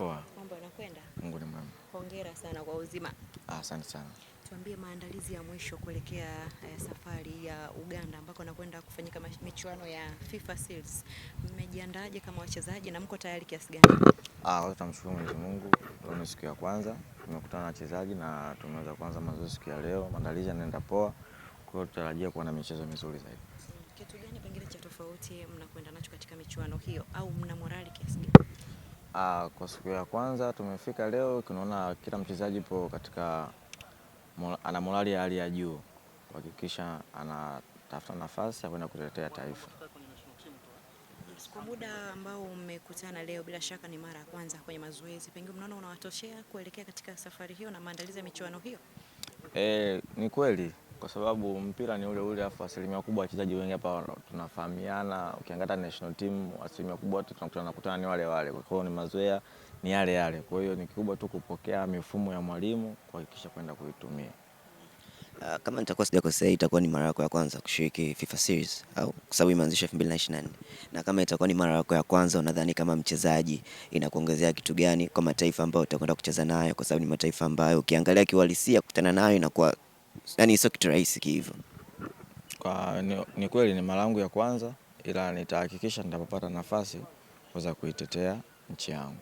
Poa. Mambo yanakwenda? Mungu ni mwema. Hongera sana kwa uzima. Asante sana. Tuambie maandalizi ya mwisho kuelekea safari ya Uganda ambako nakwenda kufanyika michuano ya FIFA Series. Mmejiandaaje kama wachezaji na mko tayari kiasi gani? Kwanza tunamshukuru Mwenyezi Mungu. Leo ni siku ya kwanza tumekutana na wachezaji na tumeweza kuanza mazoezi siku ya leo. Maandalizi yanaenda poa. Kwa hiyo tutarajia kuwa na michezo mizuri zaidi. Kitu gani pengine cha tofauti mnakwenda nacho katika michuano hiyo au mna morali kiasi gani? Kwa siku ya kwanza tumefika leo, tunaona kila mchezaji ipo katika ana morali ya hali ya juu kuhakikisha anatafuta nafasi ya kwenda kutetea taifa. Kwa muda ambao mmekutana leo, bila shaka ni mara ya kwanza kwenye mazoezi, pengine mnaona unawatoshea kuelekea katika safari hiyo na maandalizi ya michuano hiyo? Ni kweli kwa sababu mpira ni ule ule, afu asilimia kubwa wachezaji wengi hapa tunafahamiana. Ukiangalia national team asilimia kubwa tunakutana ni wale wale, kwa hiyo ni mazoea ni yale yale. Kwa hiyo ni kikubwa tu kupokea mifumo ya mwalimu kuhakikisha kwenda kuitumia. Kama nitakuwa sijakosea, itakuwa ni mara yako ya kwanza kushiriki FIFA Series au kwa sababu imeanzishwa 2024. Na kama itakuwa ni mara yako ya kwanza, unadhani kama mchezaji inakuongezea kitu gani kwa mataifa ambayo utakwenda kucheza nayo, kwa sababu ni mataifa ambayo ukiangalia kiuhalisia kukutana nayo inakuwa yani sio kitu rahisi hivyo? Ni kweli ni mara yangu ya kwanza, ila nitahakikisha nitapopata nafasi kuweza kuitetea nchi yangu.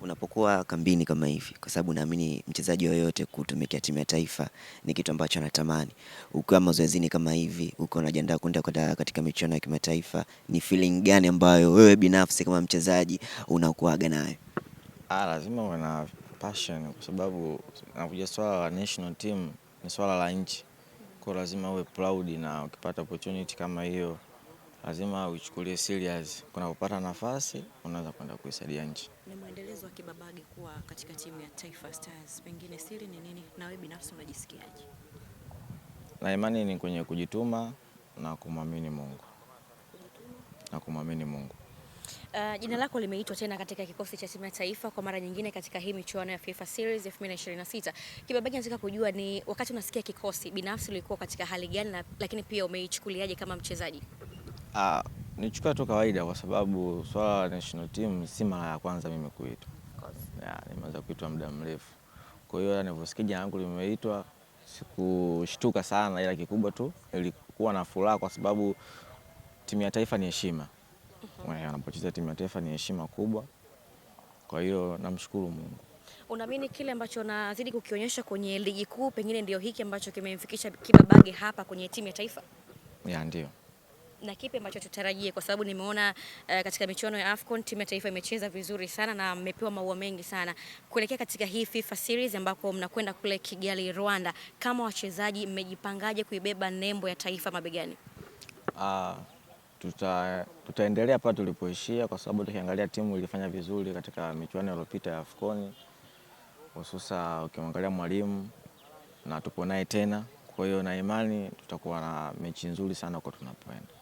Unapokuwa kambini kama hivi, kwa sababu naamini mchezaji yoyote kutumikia timu ya taifa ni kitu ambacho anatamani. Ukiwa mazoezini kama hivi, uko unajiandaa kwenda katika michuano ya kimataifa, ni feeling gani ambayo wewe binafsi kama mchezaji unakuaga nayo? Lazima uwe na passion kwa sababu nakuja swala la national team ni swala la nchi. Kwa lazima uwe proud, na ukipata opportunity kama hiyo lazima uichukulie serious. Unapopata nafasi unaweza kwenda kuisaidia nchi. Ni mwendelezo wa Kibabage kuwa katika timu ya Taifa Stars. Pengine siri ni nini na wewe binafsi unajisikiaje? Na imani ni kwenye kujituma na kumwamini Mungu. Jina lako limeitwa tena katika kikosi cha timu ya taifa kwa mara nyingine katika hii michuano ya FIFA Series 2026. Kibabage, nataka kujua ni wakati unasikia kikosi binafsi ulikuwa katika hali gani, lakini pia umeichukuliaje kama mchezaji? Nichukua tu kawaida kwa sababu swala la national team si mara ya kwanza mimi kuitwa. Nimeanza kuitwa muda mrefu. Kwa hiyo niliposikia jina langu limeitwa sikushtuka sana, ila kikubwa tu ilikuwa na furaha kwa sababu timu ya taifa ni heshima. Unapocheza timu ya taifa ni heshima kubwa. Kwa hiyo namshukuru Mungu. Unaamini kile ambacho nazidi kukionyesha kwenye ligi kuu pengine ndio hiki ambacho kimemfikisha Kibabage hapa kwenye timu ya taifa? Ndio. Na kipi ambacho tutarajie, kwa sababu nimeona katika michuano ya AFCON timu ya taifa imecheza vizuri sana na mmepewa maua mengi sana kuelekea katika hii FIFA Series ambako mnakwenda kule Kigali, Rwanda. Kama wachezaji mmejipangaje kuibeba nembo ya taifa mabegani? Tutaendelea pale tulipoishia, kwa sababu tukiangalia timu ilifanya vizuri katika michuano iliyopita ya AFCON, hususa ukiangalia mwalimu na tupo naye tena. Kwa hiyo na imani tutakuwa na mechi nzuri sana kwa tunapoenda.